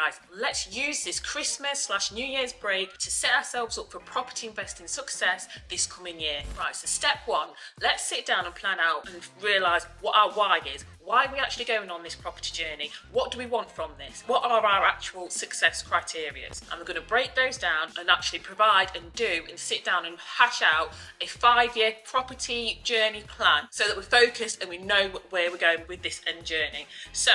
guys, let's use this Christmas/New Year's break to set ourselves up for property investing success this coming year. Right, so step one, let's sit down and plan out and realise what our why is. Why are we actually going on this property journey? What do we want from this? What are our actual success criteria? And we're going to break those down and actually provide and do and sit down and hash out a 5-year property journey plan so that we're focused and we know where we're going with this end journey. So,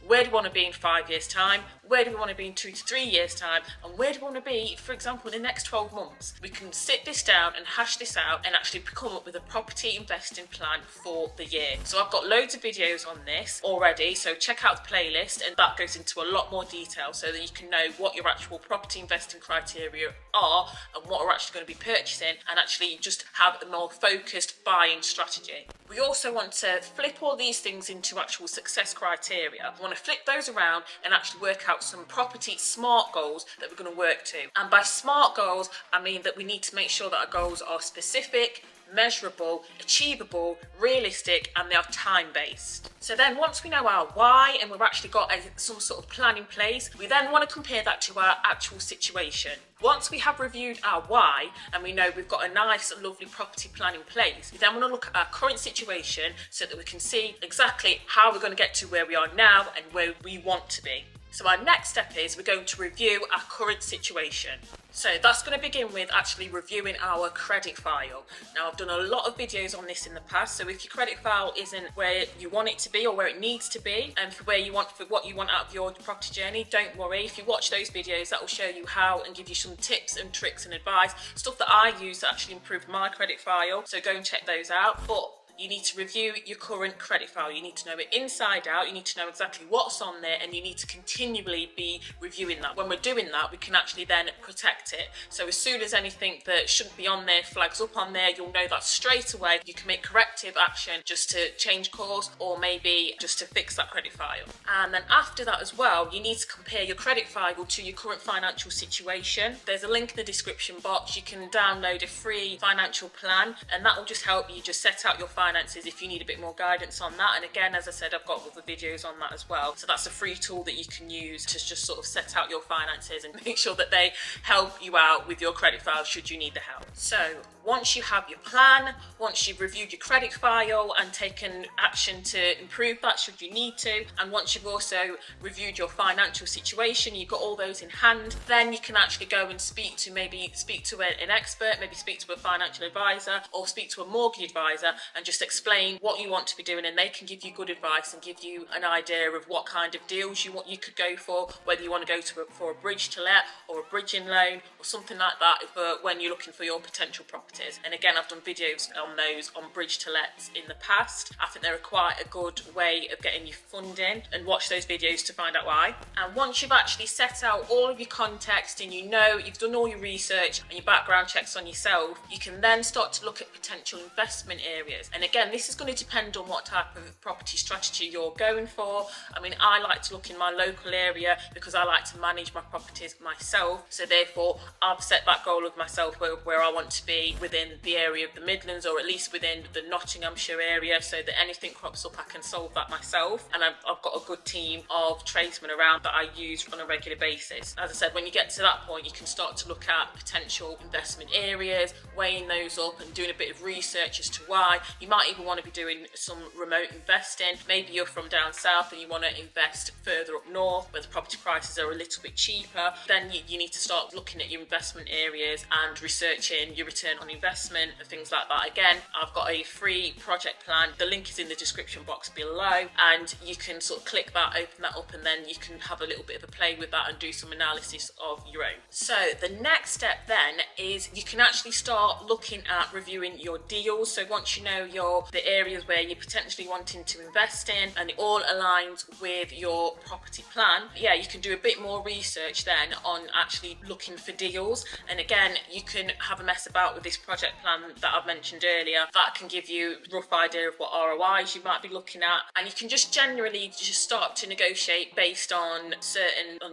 where do we want to be in 5 years' time? Where do we want to be in 2 to 3 years' time? And where do we want to be, for example, in the next 12 months? We can sit this down and hash this out and actually come up with a property investing plan for the year. So I've got loads of videos on this already, so check out the playlist, and that goes into a lot more detail so that you can know what your actual property investing criteria are and what we're actually going to be purchasing, and actually just have a more focused buying strategy. We also want to flip all these things into actual success criteria. We want to flip those around and actually work out some property smart goals that we're going to work to. And by smart goals, I mean that we need to make sure that our goals are specific, measurable, achievable, realistic, and they are time-based. So then once we know our why and we've actually got some sort of plan in place, we then want to compare that to our actual situation. Once we have reviewed our why and we know we've got a nice lovely property plan in place, we then want to look at our current situation so that we can see exactly how we're going to get to where we are now and where we want to be. So our next step is we're going to review our current situation. So that's going to begin with actually reviewing our credit file. Now, I've done a lot of videos on this in the past, so if your credit file isn't where you want it to be or where it needs to be, and for what you want out of your property journey, don't worry. If you watch those videos, that will show you how and give you some tips and tricks and advice, stuff that I use to actually improve my credit file. So go and check those out. But you need to review your current credit file. You need to know it inside out. You need to know exactly what's on there, and you need to continually be reviewing that. When we're doing that, we can actually then protect it. So as soon as anything that shouldn't be on there flags up on there, you'll know that straight away. You can make corrective action just to change course, or maybe just to fix that credit file. And then after that as well, you need to compare your credit file to your current financial situation. There's a link in the description box. You can download a free financial plan, and that will just help you just set out your finances if you need a bit more guidance on that. And again, as I said, I've got other videos on that as well. So that's a free tool that you can use to just sort of set out your finances and make sure that they help you out with your credit file should you need the help. So once you have your plan, once you've reviewed your credit file and taken action to improve that should you need to, and once you've also reviewed your financial situation, you've got all those in hand, then you can actually go and speak to an expert, maybe speak to a financial advisor or speak to a mortgage advisor and just explain what you want to be doing, and they can give you good advice and give you an idea of what kind of deals you could go for, whether you want to go for a bridge to let or a bridging loan or something like that for when you're looking for your potential properties. And again, I've done videos on those on bridge to lets in the past. I think they're quite a good way of getting you funding, and watch those videos to find out why. And once you've actually set out all of your context and you know you've done all your research and your background checks on yourself, you can then start to look at potential investment areas. And again, this is going to depend on what type of property strategy you're going for. I mean, I like to look in my local area because I like to manage my properties myself. So therefore, I've set that goal of myself where I want to be within the area of the Midlands, or at least within the Nottinghamshire area, so that anything crops up, I can solve that myself. And I've got a good team of tradesmen around that I use on a regular basis. As I said, when you get to that point, you can start to look at potential investment areas, weighing those up and doing a bit of research as to why. You might even want to be doing some remote investing. Maybe you're from down south and you want to invest further up north where the property prices are a little bit cheaper. Then you need to start looking at your investment areas and researching your return on investment and things like that. Again, I've got a free project plan. The link is in the description box below, and you can sort of click that, open that up, and then you can have a little bit of a play with that and do some analysis of your own. So the next step then is you can actually start looking at reviewing your deals. So once you know the areas where you're potentially wanting to invest in and it all aligns with your property plan, yeah, you can do a bit more research then on actually looking for deals. And again, you can have a mess about with this project plan that I've mentioned earlier. That can give you a rough idea of what ROIs you might be looking at, and you can just generally just start to negotiate based on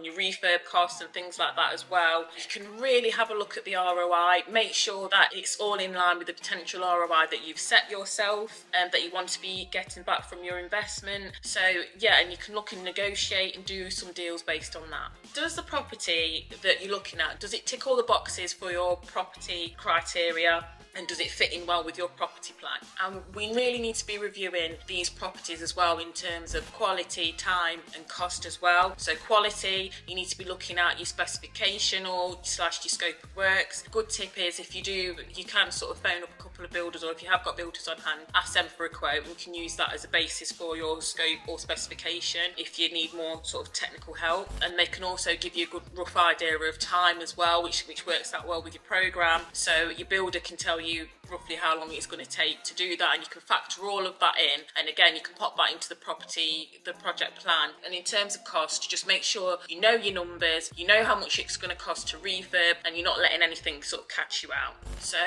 your refurb costs and things like that as well. You can really have a look at the ROI, make sure that it's all in line with the potential ROI that you've set yourself yourself that you want to be getting back from your investment. So yeah, and you can look and negotiate and do some deals based on that. Does the property that you're looking at, does it tick all the boxes for your property criteria? And does it fit in well with your property plan? And we really need to be reviewing these properties as well in terms of quality, time and cost as well. So quality, you need to be looking at your specification or slash your scope of works. Good tip is if you do, you can sort of phone up a couple of builders, or if you have got builders on hand, ask them for a quote, and you can use that as a basis for your scope or specification if you need more sort of technical help. And they can also give you a good rough idea of time as well, which works out well with your program. So your builder can tell you roughly how long it's going to take to do that, and you can factor all of that in, and again you can pop that into the project plan. And in terms of cost, just make sure you know your numbers, you know how much it's going to cost to refurb, and you're not letting anything sort of catch you out. So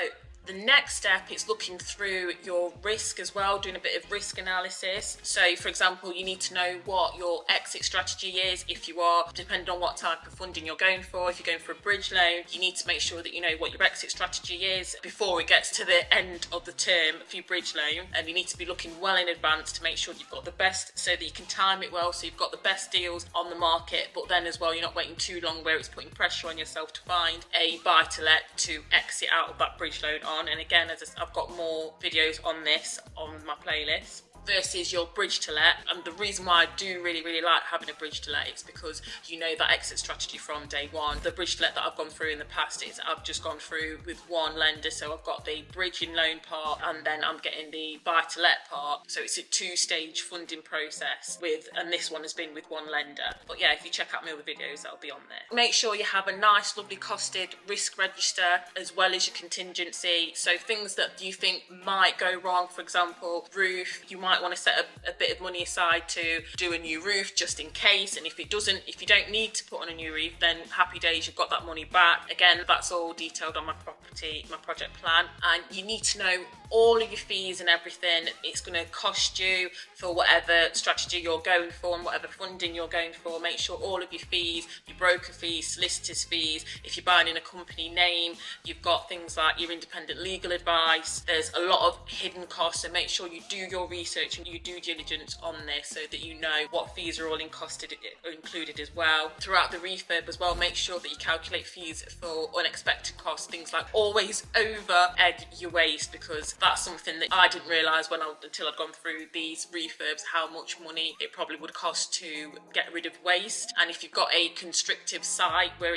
the next step is looking through your risk as well, doing a bit of risk analysis. So for example, you need to know what your exit strategy is if you are, depending on what type of funding you're going for. If you're going for a bridge loan, you need to make sure that you know what your exit strategy is before it gets to the end of the term for your bridge loan. And you need to be looking well in advance to make sure you've got the best, so that you can time it well, so you've got the best deals on the market, but then as well you're not waiting too long where it's putting pressure on yourself to find a buy to let to exit out of that bridge loan on. And again, I've got more videos on this on my playlist. Versus your bridge to let. And the reason why I do really like having a bridge to let is because you know that exit strategy from day one. The bridge to let that I've gone through in the past is I've just gone through with one lender, so I've got the bridging loan part and then I'm getting the buy to let part. So it's a two-stage funding process and this one has been with one lender. But yeah, if you check out my other videos, that'll be on there. Make sure you have a nice lovely costed risk register as well as your contingency. So things that you think might go wrong, for example, roof, you might want to set a bit of money aside to do a new roof just in case. And if you don't need to put on a new roof, then happy days, you've got that money back. Again, that's all detailed on my project plan. And you need to know all of your fees and everything it's going to cost you for whatever strategy you're going for and whatever funding you're going for. Make sure all of your fees, your broker fees, solicitors fees, if you're buying in a company name, you've got things like your independent legal advice. There's a lot of hidden costs, so make sure you do your research and you due diligence on this so that you know what fees are all included as well. Throughout the refurb as well, make sure that you calculate fees for unexpected costs, things like always over egg your waste, because that's something that I didn't realise until I'd gone through these refurbs, how much money it probably would cost to get rid of waste. And if you've got a constrictive site where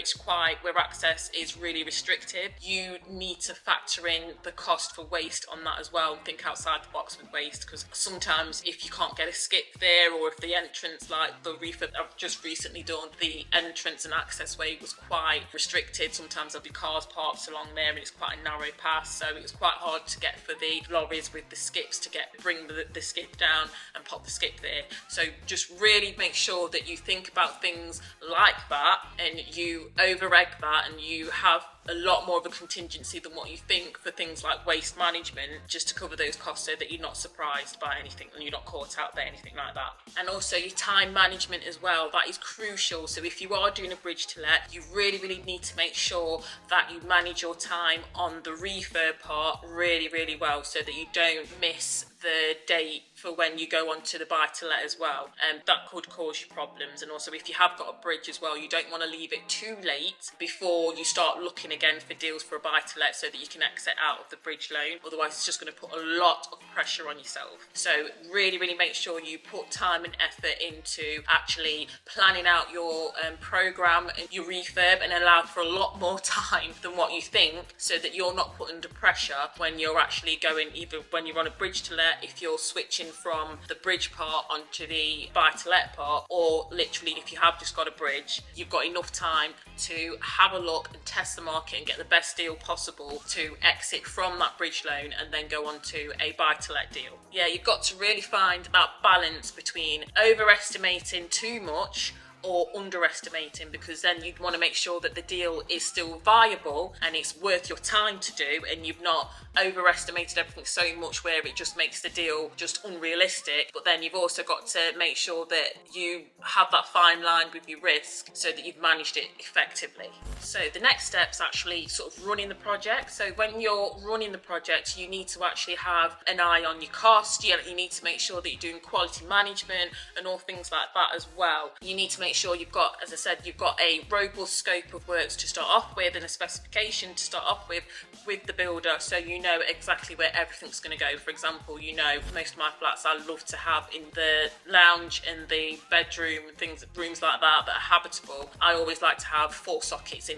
access is really restricted, you need to factor in the cost for waste on that as well. Think outside the box with waste, because sometimes if you can't get a skip there, or if the entrance, like the refurb I've just recently done, the entrance and access way was quite restricted. Sometimes there'll be cars parked along there and it's quite a narrow path, so it was quite hard to get for the lorries with the skips to bring the skip down and pop the skip there. So just really make sure that you think about things like that and you over egg that, and you have a lot more of a contingency than what you think for things like waste management, just to cover those costs so that you're not surprised by anything and you're not caught out by anything like that. And also your time management as well, that is crucial. So if you are doing a bridge to let, you really need to make sure that you manage your time on the refurb part really well, so that you don't miss the date for when you go on to the buy to let as well, and that could cause you problems. And also if you have got a bridge as well, you don't want to leave it too late before you start looking again for deals for a buy to let, so that you can exit out of the bridge loan. Otherwise it's just going to put a lot of pressure on yourself. So really make sure you put time and effort into actually planning out your program and your refurb, and allow for a lot more time than what you think, so that you're not put under pressure when you're actually going, either when you're on a bridge to let, if you're switching from the bridge part onto the buy to let part, or literally if you have just got a bridge, you've got enough time to have a look and test the market and get the best deal possible to exit from that bridge loan and then go on to a buy to let deal. Yeah, you've got to really find that balance between overestimating too much or underestimating, because then you'd want to make sure that the deal is still viable and it's worth your time to do, and you've not overestimated everything so much where it just makes the deal just unrealistic. But then you've also got to make sure that you have that fine line with your risk so that you've managed it effectively. So the next step's actually sort of running the project. So when you're running the project, you need to actually have an eye on your cost. You need to make sure that you're doing quality management and all things like that as well. You need to make sure you've got, as I said, you've got a robust scope of works to start off with and a specification to start off with the builder, so you know exactly where everything's going to go. For example, you know, most of my flats I love to have in the lounge and the bedroom and things, rooms like that are habitable. I always like to have 4 sockets in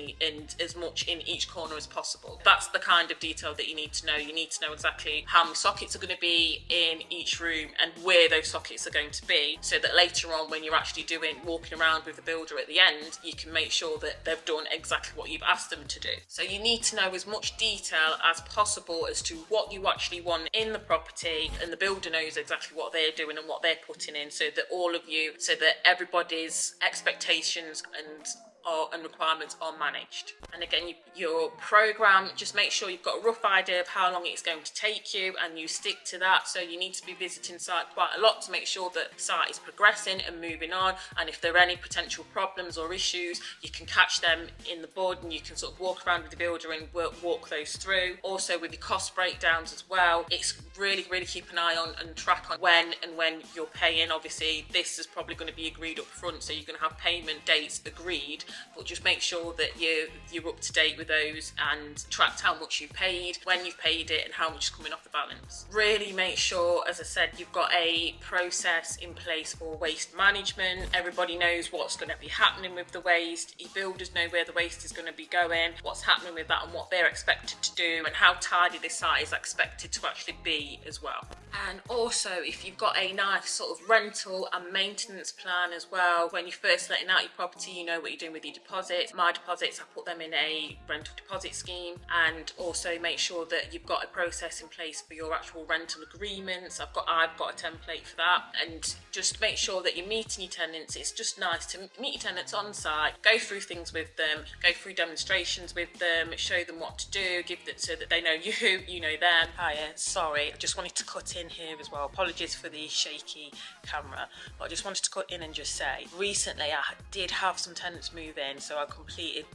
as much in each corner as possible. That's the kind of detail that you need to know. You need to know exactly how many sockets are going to be in each room and where those sockets are going to be, so that later on when you're actually walking around with the builder at the end, you can make sure that they've done exactly what you've asked them to do. So you need to know as much detail as possible as to what you actually want in the property, and the builder knows exactly what they're doing and what they're putting in, so that everybody's expectations and requirements are managed. And again, your program, just make sure you've got a rough idea of how long it's going to take you and you stick to that. So you need to be visiting site quite a lot to make sure that site is progressing and moving on, and if there are any potential problems or issues, you can catch them in the bud and you can sort of walk around with the builder and walk those through. Also with your cost breakdowns as well, it's really keep an eye on and track on when you're paying. Obviously this is probably going to be agreed up front, so you're going to have payment dates agreed, but just make sure that you're up to date with those and tracked how much you paid, when you've paid it, and how much is coming off the balance. Really make sure, as I said, you've got a process in place for waste management. Everybody knows what's going to be happening with the waste. Your builders know where the waste is going to be going, what's happening with that and what they're expected to do, and how tidy this site is expected to actually be as well. And also, if you've got a nice sort of rental and maintenance plan as well, when you're first letting out your property, you know what you're doing with your deposits. My deposits, I put them in a rental deposit scheme, and also make sure that you've got a process in place for your actual rental agreements. I've got a template for that, and just make sure that you're meeting your tenants. It's just nice to meet your tenants on site, go through things with them, go through demonstrations with them, show them what to do, give them so that they know you know them. Hiya, sorry, I just wanted to cut in here as well. Apologies for the shaky camera, but I just wanted to cut in and just say, recently I did have some tenants move in, so I completed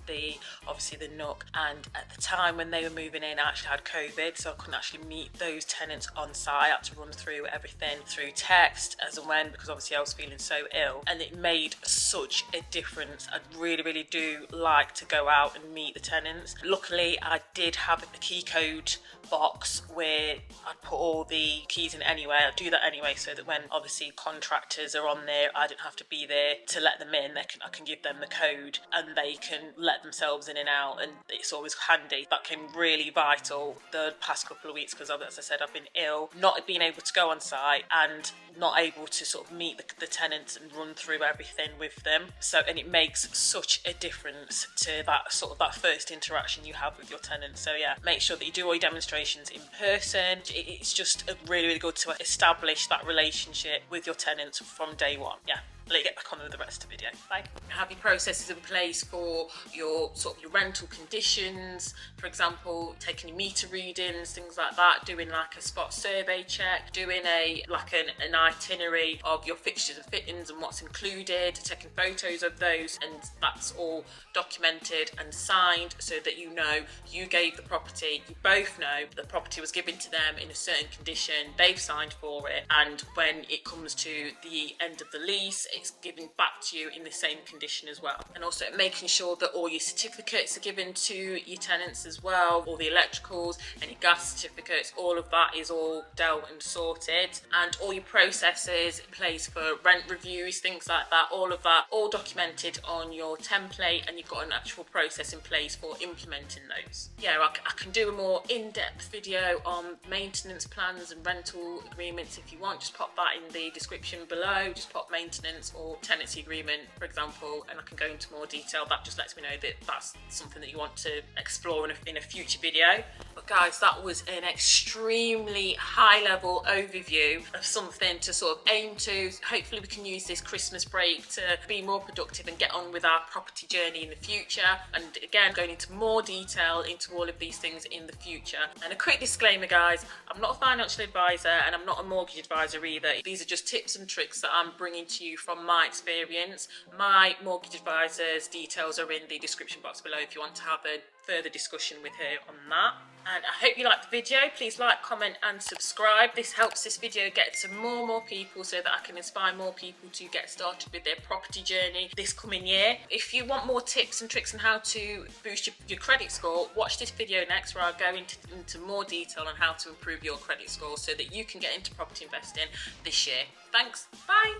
obviously the nook, and at the time when they were moving in I actually had COVID, so I couldn't actually meet those tenants on site. I had to run through everything through text as and when, because obviously I was feeling so ill, and it made such a difference. I really do like to go out and meet the tenants. Luckily I did have a key code box where I'd put all the keys in anyway. I do that anyway, so that when obviously contractors are on there, I don't have to be there to let them in. I can give them the code and they can let themselves in and out, and it's always handy. That came really vital the past couple of weeks, because as I said, I've been ill, not being able to go on site and not able to sort of meet the tenants and run through everything with them. So, and it makes such a difference to that first interaction you have with your tenants. So yeah, make sure that you do all your demonstrations in person. It's just really good to establish that relationship with your tenants from day one. Yeah. Let you get back on with the rest of the video. Bye. Have your processes in place for your your rental conditions. For example, taking your meter readings, things like that, doing like a spot survey check, doing an itinerary of your fixtures and fittings and what's included, taking photos of those, and that's all documented and signed so that you know you gave the property, you both know the property was given to them in a certain condition, they've signed for it, and when it comes to the end of the lease, it's given back to you in the same condition as well. And also making sure that all your certificates are given to your tenants as well, all the electricals, any gas certificates, all of that is all dealt and sorted, and all your processes in place for rent reviews, things like that, all of that, all documented on your template, and you've got an actual process in place for implementing those. Yeah, I can do a more in-depth video on maintenance plans and rental agreements if you want. Just pop that in the description below. Just pop maintenance agreement or tenancy agreement, for example, and I can go into more detail. That just lets me know that that's something that you want to explore in a future video. But guys, that was an extremely high level overview of something to sort of aim to. Hopefully we can use this Christmas break to be more productive and get on with our property journey in the future. And again, going into more detail into all of these things in the future. And a quick disclaimer, guys, I'm not a financial advisor and I'm not a mortgage advisor either. These are just tips and tricks that I'm bringing to you from my experience. My mortgage advisor's details are in the description box below if you want to have a further discussion with her on that. And I hope you liked the video. Please like, comment and subscribe. This helps this video get to more people so that I can inspire more people to get started with their property journey this coming year. If you want more tips and tricks on how to boost your credit score, watch this video next where I'll go into more detail on how to improve your credit score so that you can get into property investing this year. Thanks. Bye.